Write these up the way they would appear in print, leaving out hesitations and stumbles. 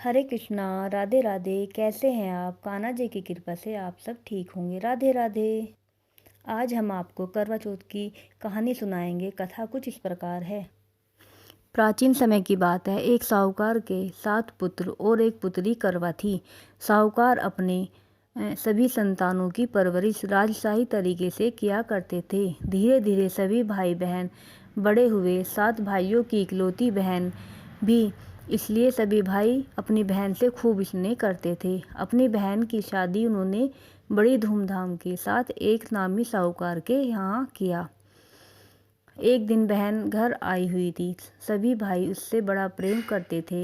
हरे कृष्णा। राधे राधे। कैसे हैं आप? कान्हा जी की कृपा से आप सब ठीक होंगे। राधे राधे। आज हम आपको करवा चौथ की कहानी सुनाएंगे। कथा कुछ इस प्रकार है। प्राचीन समय की बात है। एक साहूकार के 7 पुत्र और एक पुत्री करवा थी। साहूकार अपने सभी संतानों की परवरिश राजशाही तरीके से किया करते थे। धीरे धीरे सभी भाई बहन बड़े हुए। 7 भाइयों की इकलौती बहन भी, इसलिए सभी भाई अपनी बहन से खूब स्नेह करते थे। अपनी बहन की शादी उन्होंने बड़ी धूमधाम के साथ एक नामी साहूकार के यहाँ किया। एक दिन बहन घर आई हुई थी। सभी भाई उससे बड़ा प्रेम करते थे।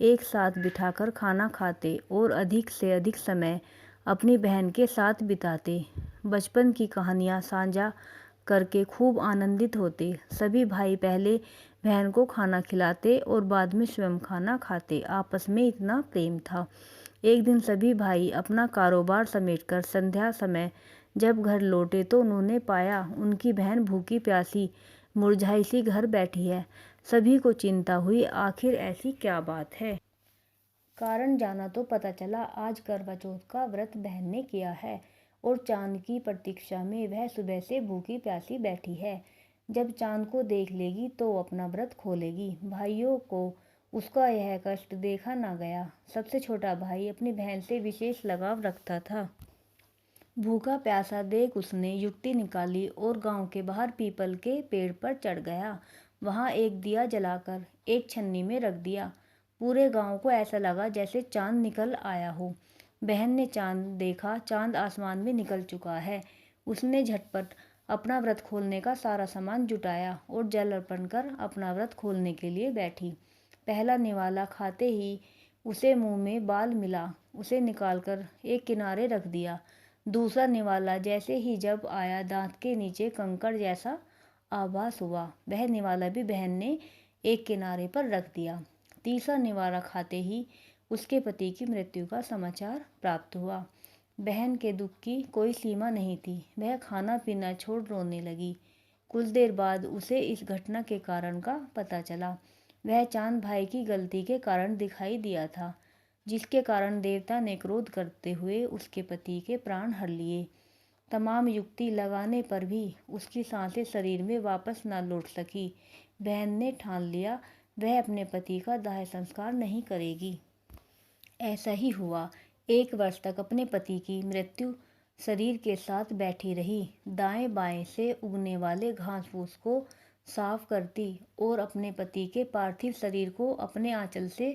एक साथ बिठाकर खाना खाते और अधिक से अधिक समय अपनी बहन के साथ बिताते। बचपन की कहानियाँ साझा करके खूब आनंदित होते। सभी भाई पहले बहन को खाना खिलाते और बाद में स्वयं खाना खाते। आपस में इतना प्रेम था। एक दिन सभी भाई अपना कारोबार समेटकर संध्या समय जब घर लौटे तो उन्होंने पाया उनकी बहन भूखी प्यासी मुरझाई सी घर बैठी है। सभी को चिंता हुई, आखिर ऐसी क्या बात है। कारण जाना तो पता चला आज करवा चौथ का व्रत बहन ने किया है और चांद की प्रतीक्षा में वह सुबह से भूखी प्यासी बैठी है। जब चांद को देख लेगी तो अपना व्रत खोलेगी। भाइयों को उसका यह कष्ट देखा ना गया। सबसे छोटा भाई अपनी बहन से विशेष लगाव रखता था। भूखा प्यासा देख उसने युक्ति निकाली और गांव के बाहर पीपल के पेड़ पर चढ़ गया। वहां एक दिया जलाकर एक छन्नी में रख दिया। पूरे गांव को ऐसा लगा जैसे चांद निकल आया हो। बहन ने चांद देखा। चांद आसमान में निकल चुका है। उसने झटपट अपना व्रत खोलने का सारा सामान जुटाया और जल अर्पण कर अपना व्रत खोलने के लिए बैठी। पहला निवाला खाते ही उसे मुंह में बाल मिला। उसे निकालकर एक किनारे रख दिया। दूसरा निवाला जैसे ही जब आया दांत के नीचे कंकड़ जैसा आभास हुआ। वह निवाला भी बहन ने एक किनारे पर रख दिया। तीसरा निवाला खाते ही उसके पति की मृत्यु का समाचार प्राप्त हुआ। बहन के दुख की कोई सीमा नहीं थी। वह खाना पीना छोड़ रोने लगी। कुछ देर बाद उसे इस घटना के कारण का पता चला। वह चांद भाई की गलती के कारण दिखाई दिया था, जिसके कारण देवता ने क्रोध करते हुए उसके पति के प्राण हर लिए। तमाम युक्ति लगाने पर भी उसकी सांसें शरीर में वापस न लौट सकी। बहन ने ठान लिया वह अपने पति का दाह संस्कार नहीं करेगी। ऐसा ही हुआ। 1 वर्ष तक अपने पति की मृत्यु शरीर के साथ बैठी रही। दाएं बाएं से उगने वाले घास फूस को साफ करती और अपने पति के पार्थिव शरीर को अपने आंचल से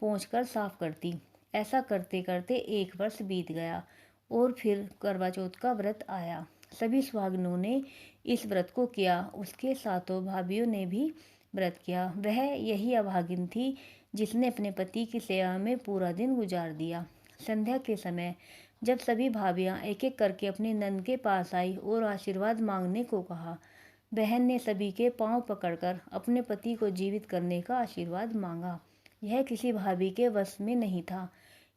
पोंछकर साफ करती। ऐसा करते करते 1 वर्ष बीत गया और फिर करवा चौथ का व्रत आया। सभी सुहागिनों ने इस व्रत को किया। उसके सातों भाभियों ने भी व्रत किया। वह यही अभागिन थी जिसने अपने पति की सेवा में पूरा दिन गुजार दिया। संध्या के समय जब सभी भाभियां एक एक करके अपनी नंद के पास आई और आशीर्वाद मांगने को कहा, बहन ने सभी के पांव पकड़कर अपने पति को जीवित करने का आशीर्वाद मांगा। यह किसी भाभी के वश में नहीं था,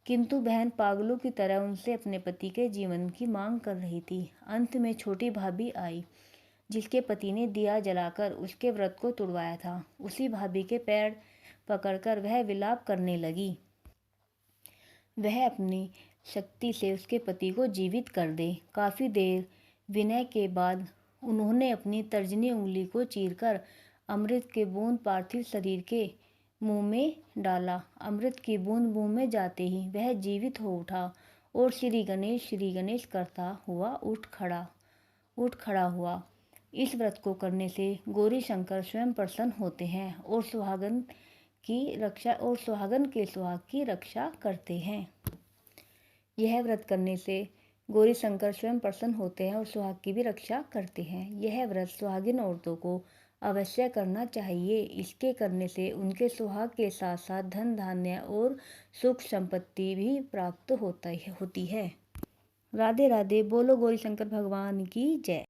किंतु बहन पागलों की तरह उनसे अपने पति के जीवन की मांग कर रही थी। अंत में छोटी भाभी आई, जिसके पति ने दिया जलाकर उसके व्रत को तुड़वाया था। उसी भाभी के पैर पकड़कर वह विलाप करने लगी। वह अपनी शक्ति से उसके पति को जीवित कर दे। काफी देर विनय के बाद उन्होंने अपनी तर्जनी उंगली को चीरकर अमृत के बूंद पार्थिव शरीर के मुंह में डाला। अमृत की बूंद मुंह में जाते ही वह जीवित हो उठा और श्री गणेश करता हुआ उठ खड़ा हुआ। इस व्रत को करने से गौरी शंकर स्वयं प्रसन्न होते हैं और सुहागन के सुहाग की रक्षा करते हैं। यह व्रत करने से गौरी शंकर स्वयं प्रसन्न होते हैं और सुहाग की भी रक्षा करते हैं। यह व्रत सुहागिन औरतों को अवश्य करना चाहिए। इसके करने से उनके सुहाग के साथ साथ धन धान्य और सुख संपत्ति भी प्राप्त होती है। राधे राधे। बोलो गौरी शंकर भगवान की जय।